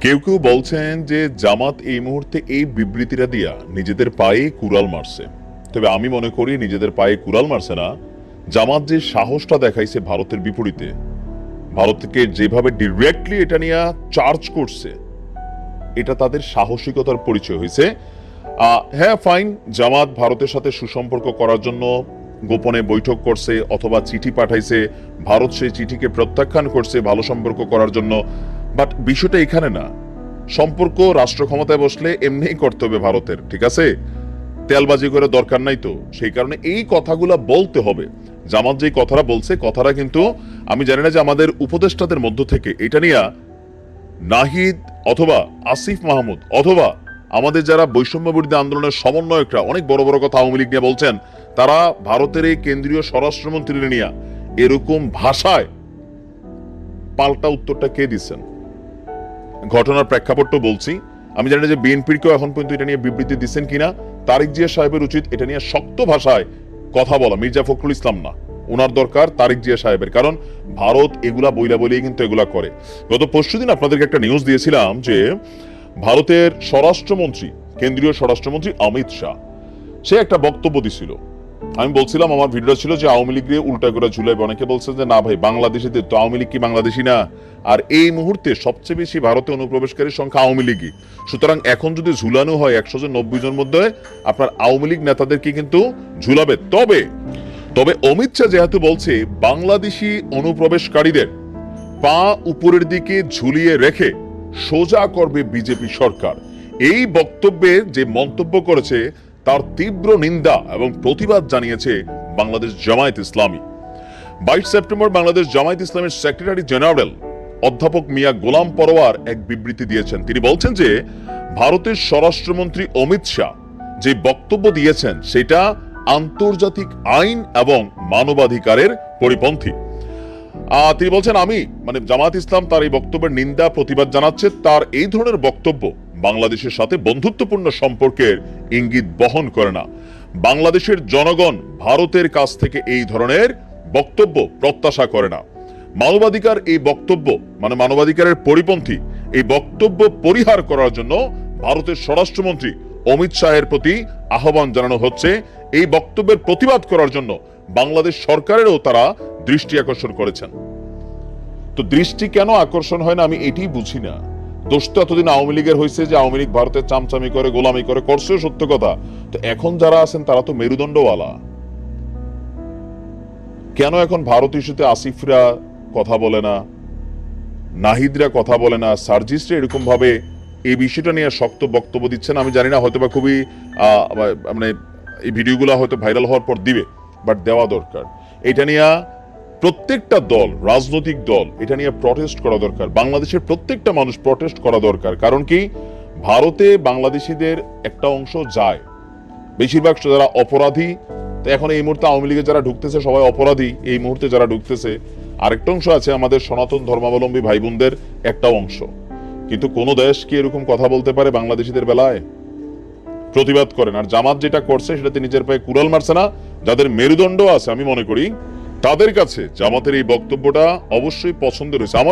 কেউ কেউ বলছেন যে জামাত এই মুহূর্তে এই বিবৃতিটা দিয়া নিজেদের পায়ে কুড়াল মারছে। তবে আমি মনে করি নিজেদের পায়ে কুড়াল মারছে না, জামাত যে সাহসটা দেখাইছে ভারতের বিপরীতে, ভারতকে যেভাবে ডিরেক্টলি এটা নিয়ে চার্জ করছে, এটা তাদের সাহসিকতার পরিচয় হয়েছে। হ্যাঁ ফাইন, জামাত ভারতের সাথে সুসম্পর্ক করার জন্য গোপনে বৈঠক করছে অথবা চিঠি পাঠাইছে, ভারত সেই চিঠিকে প্রত্যাখ্যান করছে ভালো সম্পর্ক করার জন্য। বাট বিষয়টা এখানে না। সম্পর্ক রাষ্ট্র ক্ষমতায় বসলে এমনিই করতে হবে ভারতের, ঠিক আছে? তেলবাজি করে দরকার নাই তো। সেই কারণে এই কথাগুলা বলতে হবে। জামাত যে কথাটা বলছে, কথাটা কিন্তু আমি জানি না যে আমাদের উপদেষ্টাদের মধ্য থেকে এটা নিয়ে নাহিদ অথবা আসিফ মাহমুদ অথবা আমাদের যারা বৈষম্য বিরোধী আন্দোলনের সমন্বয়করা অনেক বড় বড় কথা আওয়ামী লীগ নিয়ে বলছেন, তারা ভারতের এই কেন্দ্রীয় স্বরাষ্ট্রমন্ত্রী নিয়ে এরকম ভাষায় পাল্টা উত্তরটা কে দিচ্ছেন? ঘটনার প্রেক্ষাপটটা বলছি। আমি জানি না যে বিএনপির কেউ এখন পর্যন্ত এটা নিয়ে বিবৃতি দিচ্ছেন কিনা। তারিক জিয়া সাহেবের উচিত এটা নিয়ে শক্ত ভাষায় কথা বলা, মির্জা ফখরুল ইসলাম না। ওনার দরকার তারিক জিয়া সাহেবের, কারণ ভারত এগুলা বইলা বলেই কিন্তু এগুলা করে। গত পরশুদিন আপনাদেরকে একটা নিউজ দিয়েছিলাম যে ভারতের স্বরাষ্ট্রমন্ত্রী, কেন্দ্রীয় স্বরাষ্ট্রমন্ত্রী অমিত শাহ, সে একটা বক্তব্য দিছিল। আমি বলছিলাম, আমার ভিডিও ছিল যে আওয়ামী লীগ উল্টা করে ঝুলাইবে। অনেকে বলছে যে না ভাই, বাংলাদেশিদের তো, আওয়ামী লীগ কি বাংলাদেশি না? আর এই মুহূর্তে সবচেয়ে বেশি ভারতে অনুপ্রবেশকারীর সংখ্যা আওয়ামী লীগই। সুতরাং এখন যদি ঝুলানো হয় 190 জন মধ্যে, আপনার আওয়ামী লীগ নেতাদেরকে কিন্তু ঝুলাবে। তবে অমিত শাহ যেহেতু বলছে বাংলাদেশি অনুপ্রবেশকারীদের পা উপরের দিকে ঝুলিয়ে রেখে সোজা করবে বিজেপি সরকার, এই বক্তব্যে যে মন্তব্য করেছে তার তীব্র নিন্দা এবং প্রতিবাদ জানিয়েছে বাংলাদেশ জামায়াত ইসলামী। 22 সেপ্টেম্বর বাংলাদেশ জামায়াত ইসলামের সেক্রেটারি জেনারেল অধ্যাপক মিয়া গোলাম পরোয়ার এক বিবৃতি দিয়েছেন। তিনি বলছেন যে ভারতের স্বরাষ্ট্রমন্ত্রী অমিত শাহ যে বক্তব্য দিয়েছেন সেটা আন্তর্জাতিক আইন এবং মানবাধিকারের পরিপন্থী। তিনি বলছেন, আমি জামায়াত ইসলাম তার এই বক্তব্যের নিন্দা প্রতিবাদ জানাচ্ছে। তার এই ধরনের বক্তব্য বাংলাদেশের সাথে বন্ধুত্বপূর্ণ সম্পর্কের ইঙ্গিত বহন করে না। বাংলাদেশের জনগণ ভারতের কাছ থেকে এই ধরনের বক্তব্য প্রত্যাশা করে না। মানবাধিকার এই বক্তব্য মানবাধিকারের পরিপন্থী এই বক্তব্য পরিহার করার জন্য ভারতের স্বরাষ্ট্রমন্ত্রী অমিত শাহের প্রতি আহ্বান জানানো হচ্ছে। এই বক্তব্যের প্রতিবাদ করার জন্য বাংলাদেশ সরকারেরও তারা দৃষ্টি আকর্ষণ করেছেন। তো দৃষ্টি কেন আকর্ষণ হয় না আমি এটাই বুঝি না। দোষ তো এতদিন আওয়ামী লীগের হয়েছে যে আওয়ামী লীগ ভারতের চামচামি করে, গোলামি করে, করছে সত্য কথা। তো এখন যারা আছেন তারা তো মেরুদণ্ডওয়ালা। কেন এখন ভারত ইস্যুতে আসিফরা কথা বলে না, নাহিদরা কথা বলে না, সার্জিসরা এরকম ভাবে এই বিষয়টা নিয়ে শক্ত বক্তব্য দিচ্ছেন? আমি জানি না, হয়তো বা খুবই এই ভিডিওগুলো হয়তো ভাইরাল হওয়ার পর দিবে, বাট দেওয়া দরকার। এটা নিয়ে প্রত্যেকটা দল, রাজনৈতিক দল এটা নিয়ে প্রটেস্ট করা দরকার। বাংলাদেশের প্রত্যেকটা মানুষ প্রটেস্ট করা দরকার। কারণ কি, ভারতে বাংলাদেশিদের একটা অংশ যায়, বেশিরভাগ যারা অপরাধী। তো এখন এই মুহূর্তে আওয়ামী লীগে যারা ঢুকতেছে সবাই অপরাধী। এই মুহূর্তে যারা ঢুকতেছে, আরেকটা অংশ আছে আমাদের সনাতন ধর্মাবলম্বী ভাই বোনদের একটা অংশ। কিন্তু কোন দেশ কি এরকম কথা বলতে পারে বাংলাদেশিদের বেলায়? প্রতিবাদ করেন। আর জামাত যেটা করছে সেটাতে নিজের পায়ে কুড়াল মারছে না। যাদের মেরুদণ্ড আছে আমি মনে করি তাদের কাছে জামাতের এই বক্তব্যটা অবশ্যই পছন্দের হয়েছে। আমার